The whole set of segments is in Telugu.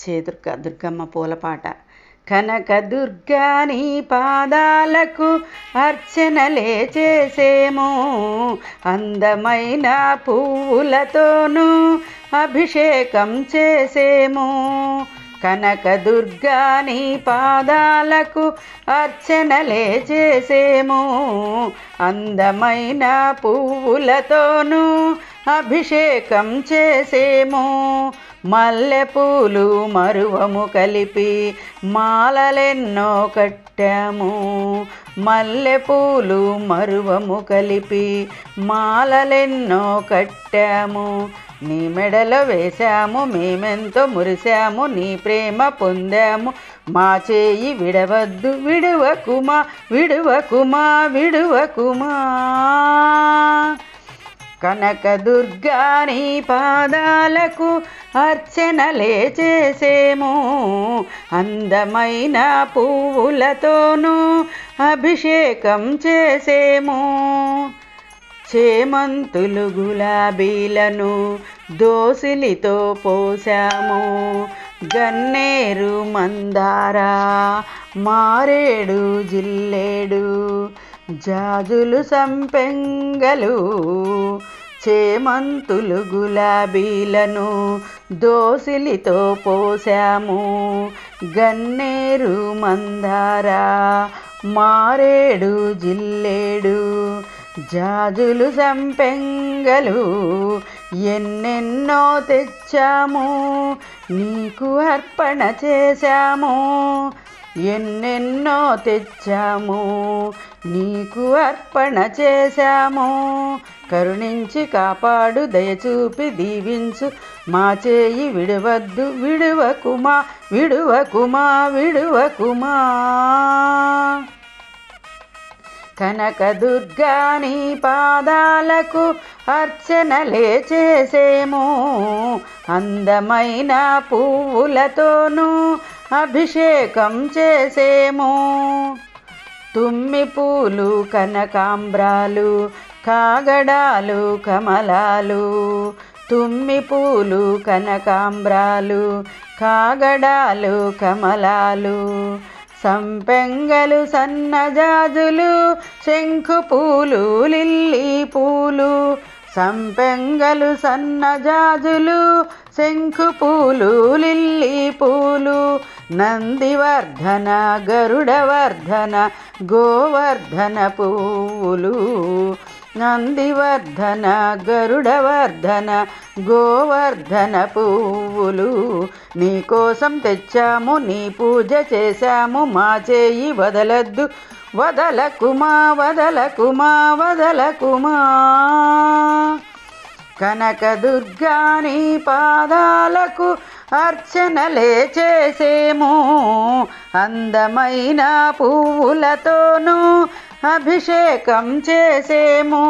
దుర్గమ్మ పూలపాట. కనకదుర్గా నీ పాదాలకు అర్చనలే చేసేము, అందమైన పువ్వులతోనూ అభిషేకం చేసేము. కనకదుర్గా నీ పాదాలకు అర్చనలే చేసేము, అందమైన పువ్వులతోనూ అభిషేకం చేసేము. మల్లెపూలు మరువము కలిపి మాలలెన్నో కట్టాము, మల్లెపూలు మరువము కలిపి మాలలెన్నో కట్టాము. నీ మెడలో వేశాము, మేమెంతో మురిశాము, నీ ప్రేమ పొందాము, మా చేయి విడవద్దు, విడువకుమా విడువకుమా విడువకుమా. కనకదుర్గా నీ పాదాలకు అర్చనలే చేసేము, అందమైన పువ్వులతోనూ అభిషేకం చేసేము. చేమంతులు గులాబీలను దోసిలితో పోసాము, గన్నేరు మందార మారేడు జిల్లేడు జాజులు సంపెంగలు. చేమంతులు గులాబీలను దోసిలితో పోసాము, గన్నేరు మందార మారేడు జిల్లేడు జాజులు సంపెంగలు ఎన్నెన్నో తెచ్చాము, నీకు అర్పణ చేశాము. ఎన్నెన్నో తెచ్చాము, నీకు అర్పణ చేశాము. కరుణించి కాపాడు, దయచూపి దీవించు, మా చేయి విడవద్దు, విడువకుమా విడువకుమా విడువకుమా. కనకదుర్గా నీ పాదాలకు అర్చనలే చేసేము, అందమైన పువ్వులతోనూ అభిషేకం చేసేము. తుమ్మి పూలు కనకాంబ్రాలు కాగడాలు కమలాలు, తుమ్మి పూలు కనకాంబ్రాలు కాగడాలు కమలాలు. సంపెంగలు సన్నజాజులు శంఖు పూలు లిల్లీ పూలు, సంపెంగలు సన్నజాజులు శంఖు పూలు లిల్లీ పూలు. నందివర్ధన గరుడవర్ధన గోవర్ధన పువ్వులు, నందివర్ధన గరుడవర్ధన గోవర్ధన పువ్వులు. నీకోసం తెచ్చాము, నీ పూజ చేశాము, మా చేయి వదలద్దు, వదలకుమా వదలకుమా వదలకుమా. కనకదుర్గా నీ పాదాలకు అర్చనలే చేసేము, అందమైన పువ్వులతోనూ అభిషేకం చేసేము.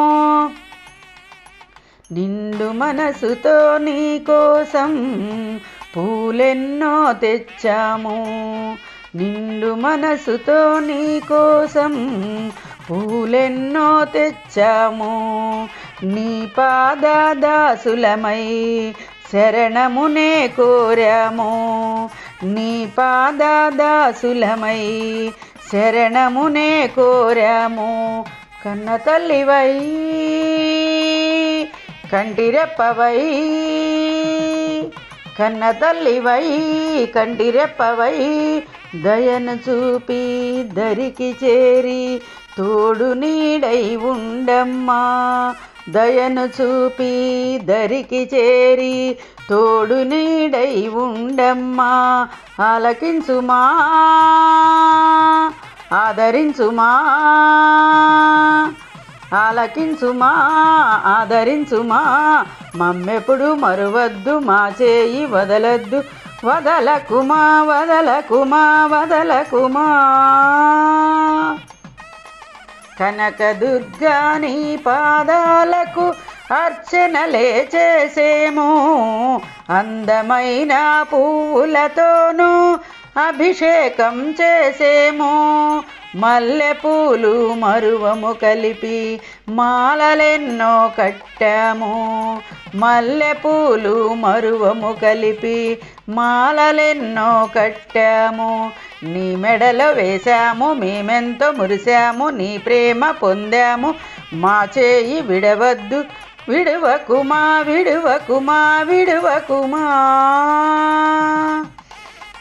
నిండు మనసుతో నీ కోసం పూలెన్నో తెచ్చాము, నిండు మనసుతో నీ కోసం పూలెన్నో తెచ్చాము. నీ పాదదాసులమై శరణమునే కోరాము, నీ పాదదాసులమై శరణమునే కోరాము. కన్న తల్లివై కంటిరెప్పవై, కన్న తల్లివై కంటిరెప్పవై, దయను చూపి దరికి చేరి తోడు నీడై ఉండమ్మా. దయను చూపి దరికి చేరి తోడు నీడై ఉండమ్మా. ఆలకించుమా ఆదరించుమా, ఆలకించుమా ఆదరించుమా. మమ్మెప్పుడు మరువద్దు, మా చేయి వదలద్దు, వదలకుమా వదలకుమా వదలకుమా. కనకదుర్గా నీ పాదాలకు అర్చనలే చేసేము, అందమైన పువ్వులతోనూ అభిషేకం చేసేము. మల్లెపూలు మరువము కలిపి మాలలెన్నో కట్టాము. మల్లెపూలు మరువము కలిపి మాలలెన్నో కట్టాము. నీ మెడలో వేశాము, మేమెంతో మురిశాము, నీ ప్రేమ పొందాము. మా చేయి విడవద్దు, విడువకుమా విడువకుమా విడువకుమా.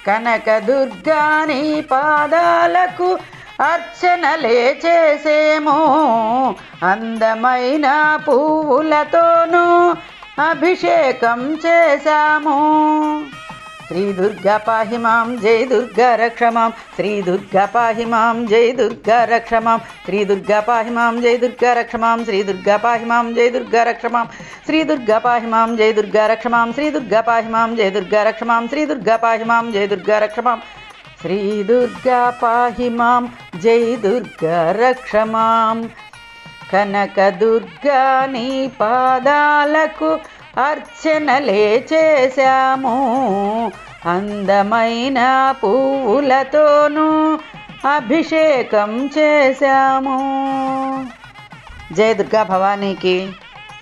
కనకదుర్గా నీ పాదాలకు అర్చనలే చేసేము. అందమైన పువ్వులతోనూ అభిషేకం చేశాము. శ్రీ దుర్గా పాహి మాం, జై దుర్గా రక్ష మాం. శ్రీ దుర్గా పాహి మాం, జై దుర్గా రక్ష మాం. శ్రీ దుర్గా పాహి మాం, జై దుర్గా రక్ష మాం. శ్రీ దుర్గా పాహి మాం, జై దుర్గా రక్ష మాం. శ్రీ దుర్గా పాహి మాం, జై దుర్గా రక్ష మాం. శ్రీ దుర్గా పాహి మాం, జై దుర్గా రక్ష మాం. శ్రీ దుర్గా పాహి మాం, జై దుర్గా రక్ష మాం. శ్రీ దుర్గా పాహి మాం, జై దుర్గా రక్ష మాం. కనకదుర్గా నీ పాదాలకు అర్చనలే చేశాము. అందమైన పువ్వులతోనూ అభిషేకం చేశాము. జయ దుర్గా భవానీకి.